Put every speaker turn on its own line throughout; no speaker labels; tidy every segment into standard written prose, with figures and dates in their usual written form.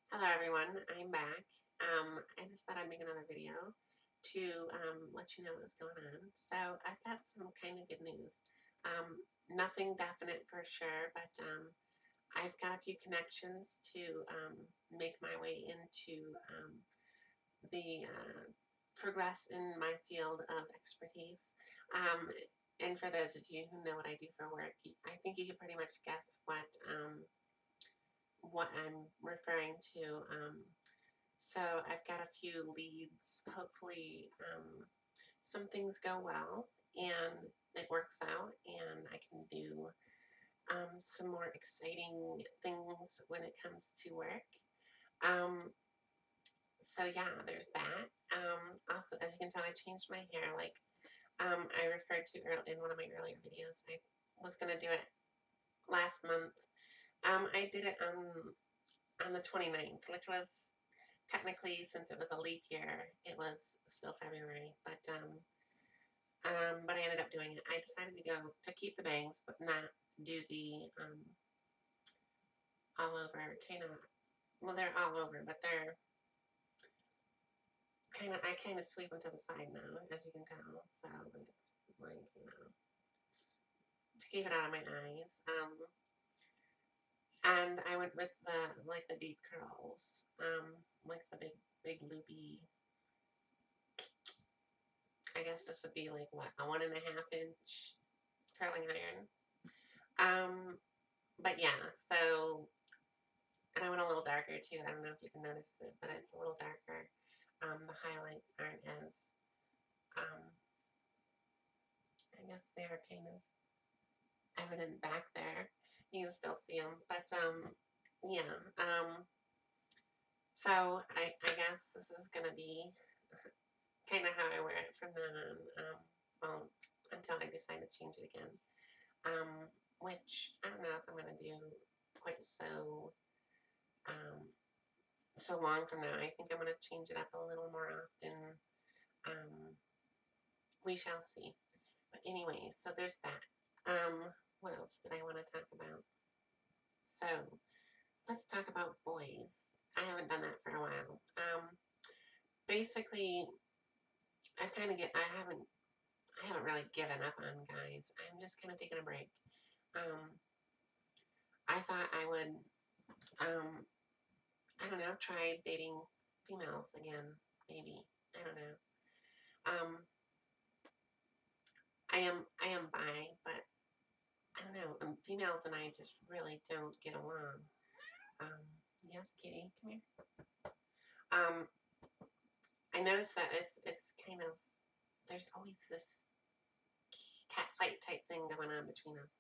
Hello everyone, I'm back. I just thought I'd make another video to let you know what's going on. So I've got some kind of good news. Nothing definite for sure, but I've got a few connections to make my way into the progress in my field of expertise. Um, and for those of you who know what I do for work, I think you can pretty much guess what I'm referring to. So I've got a few leads. Hopefully, some things go well and it works out, and I can do some more exciting things when it comes to work. Um, so yeah, there's that. Also, as you can tell, I changed my hair. Like I referred to in one of my earlier videos, I was gonna do it last month. I did it on the 29th, which was technically, since it was a leap year, it was still February, but I ended up doing it. I decided to keep the bangs, but not do the all over kind of. Well, they're all over, but they're kind of. I kind of sweep them to the side now, as you can tell. So it's like to keep it out of my eyes. And I went with the deep curls, like the big loopy. I guess this would be like what, a 1.5 inch curling iron. Um, but yeah, so, and I went a little darker too. I don't know if you can notice it, but it's a little darker. The highlights aren't as, um, I guess they are kind of evident back there. You can still see them, but yeah. So I guess this is gonna be kind of how I wear it from then on. Well, until I decide to change it again. Um, which I don't know if I'm gonna do quite um, so long from now. I think I'm going to change it up a little more often. Um, we shall see. But anyway, so there's that. What else did I want to talk about? So let's talk about boys. I haven't done that for a while. Basically, I haven't really given up on guys. I'm just kind of taking a break. Um, I thought I would, um, I don't know, try dating females again, maybe. I don't know. Um, I am bi, but I don't know. Females and I just really don't get along. Um, yes, Kitty, come here. Um, I noticed that it's kind of there's always this cat fight type thing going on between us,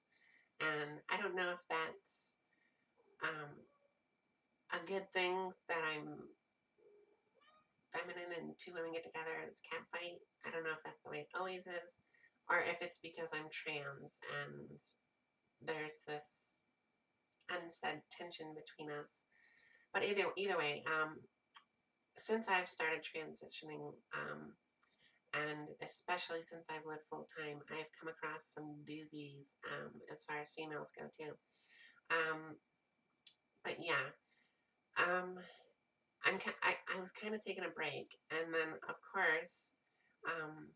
and I don't know if that's um, a good thing that I'm feminine and two women get together and it's cat fight. I don't know if that's the way it always is, or if it's because I'm trans and there's this unsaid tension between us. But either way, since I've started transitioning, and especially since I've lived full time, I've come across some doozies as far as females go too. Um, but yeah, um, I was kind of taking a break, and then of course, um,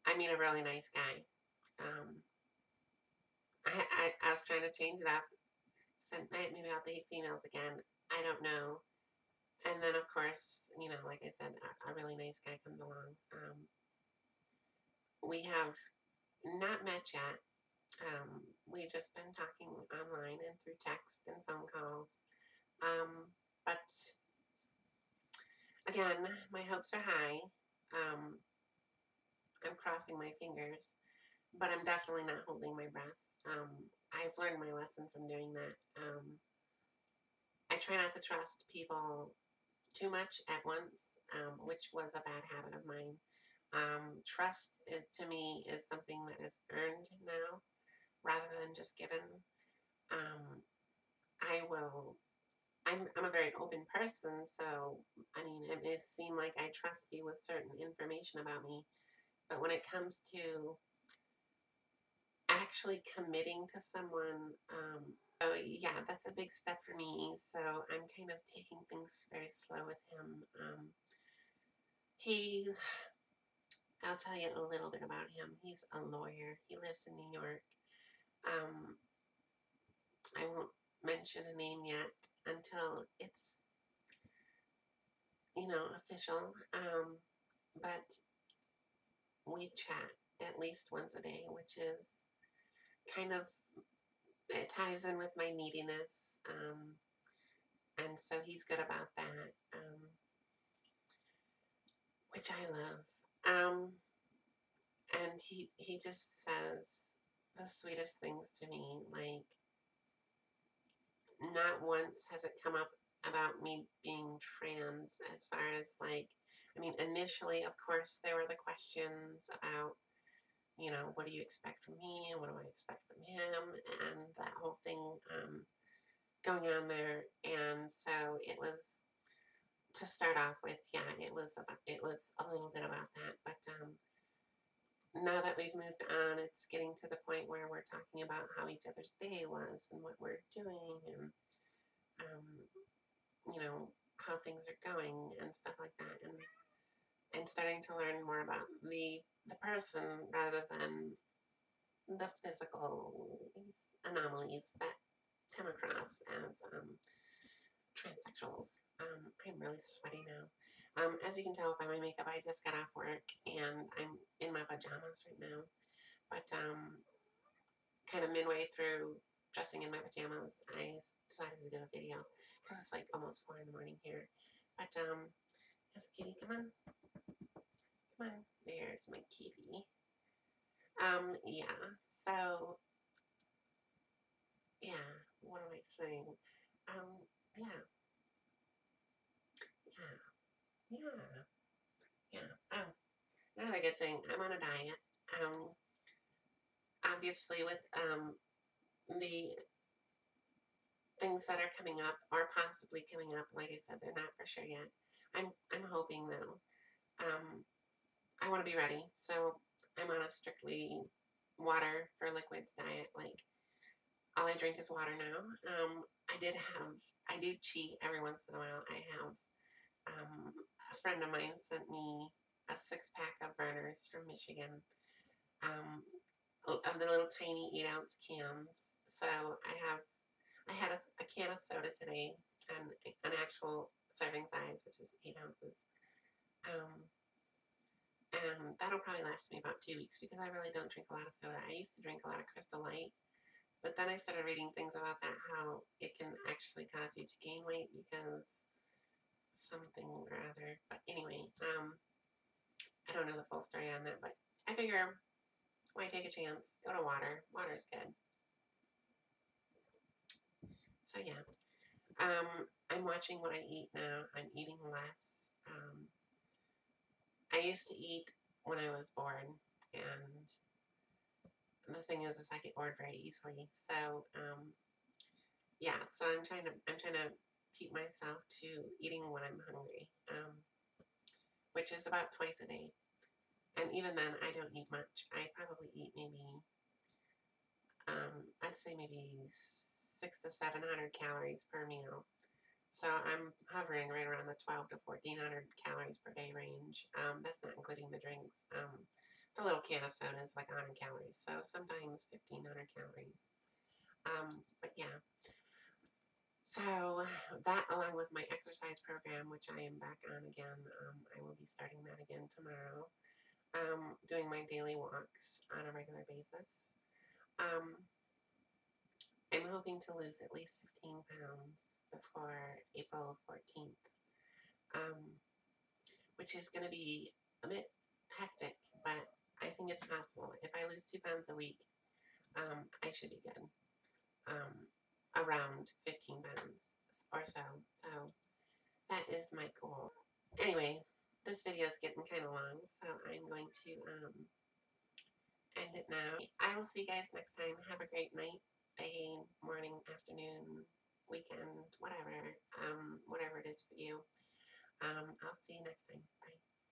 I meet a really nice guy. Um, I was trying to change it up. Said maybe I'll date females again. I don't know. And then of course, like I said, a really nice guy comes along. We have not met yet. We've just been talking online and through text and phone calls. But again, my hopes are high. Um, I'm crossing my fingers, but I'm definitely not holding my breath. I've learned my lesson from doing that. I try not to trust people too much at once, which was a bad habit of mine. Trust to me is something that is earned now rather than just given. Um, I will. I'm a very open person, so I mean, it may seem like I trust you with certain information about me, but when it comes to actually committing to someone, So yeah, that's a big step for me. So I'm kind of taking things very slow with him. He, I'll tell you a little bit about him. He's a lawyer. He lives in New York. Um, I won't mention a name yet until it's, official. But we chat at least once a day, which is kind of, it ties in with my neediness. And so he's good about that, which I love. And he just says the sweetest things to me. Like, not once has it come up about me being trans, as far as like, I mean, initially, of course, there were the questions about, what do you expect from me? What do I expect from him? And that whole thing going on there. And so it was, to start off with, yeah, it was a little bit about that. But now that we've moved on, it's getting to the point where we're talking about how each other's day was and what we're doing, and um, how things are going and stuff like that, and starting to learn more about the person rather than the physical anomalies that come across as transsexuals. I'm really sweaty now. As you can tell by my makeup, I just got off work and I'm in my pajamas right now. But kind of midway through dressing in my pajamas, I decided to do a video because it's like almost 4 in the morning here. But yes, kitty, come on, come on. There's my kitty. Yeah. So yeah, what am I saying? Yeah, yeah, yeah, yeah. Oh, another good thing. I'm on a diet. Um, Obviously with the things that are coming up or possibly coming up, like I said, they're not for sure yet. I'm hoping though. I want to be ready, so I'm on a strictly water for liquids diet. Like, all I drink is water now. I do cheat every once in a while. I have a friend of mine sent me a 6-pack of Vernors from Michigan, um, of the little tiny 8-ounce cans. So I had a can of soda today, and an actual serving size, which is 8 ounces. Um, and that'll probably last me about 2 weeks because I really don't drink a lot of soda. I used to drink a lot of Crystal Light, but then I started reading things about that, how it can actually cause you to gain weight because something or other. But anyway, I don't know the full story on that, but I figure, why take a chance? Go to water. Water's good. So yeah, I'm watching what I eat now. I'm eating less. I used to eat when I was bored, and the thing is I get bored very easily. So yeah, so I'm trying to keep myself to eating when I'm hungry, which is about twice a day. And even then, I don't eat much. I probably eat maybe, I'd say maybe 600 to 700 calories per meal. So I'm hovering right around the 12 to 1400 calories per day range. That's not including the drinks. The little can of soda is like 100 calories, so sometimes 1500 calories. But yeah, so that, along with my exercise program, which I am back on again, I will be starting that again tomorrow. Doing my daily walks on a regular basis. Um, I'm hoping to lose at least 15 pounds before April 14th, which is going to be a bit hectic, but I think it's possible. If I lose 2 pounds a week, I should be good. Around 15 pounds or so. So that is my goal. Anyway, this video is getting kind of long, so I'm going to end it now. I will see you guys next time. Have a great night, day, morning, afternoon, weekend, whatever it is for you. I'll see you next time. Bye.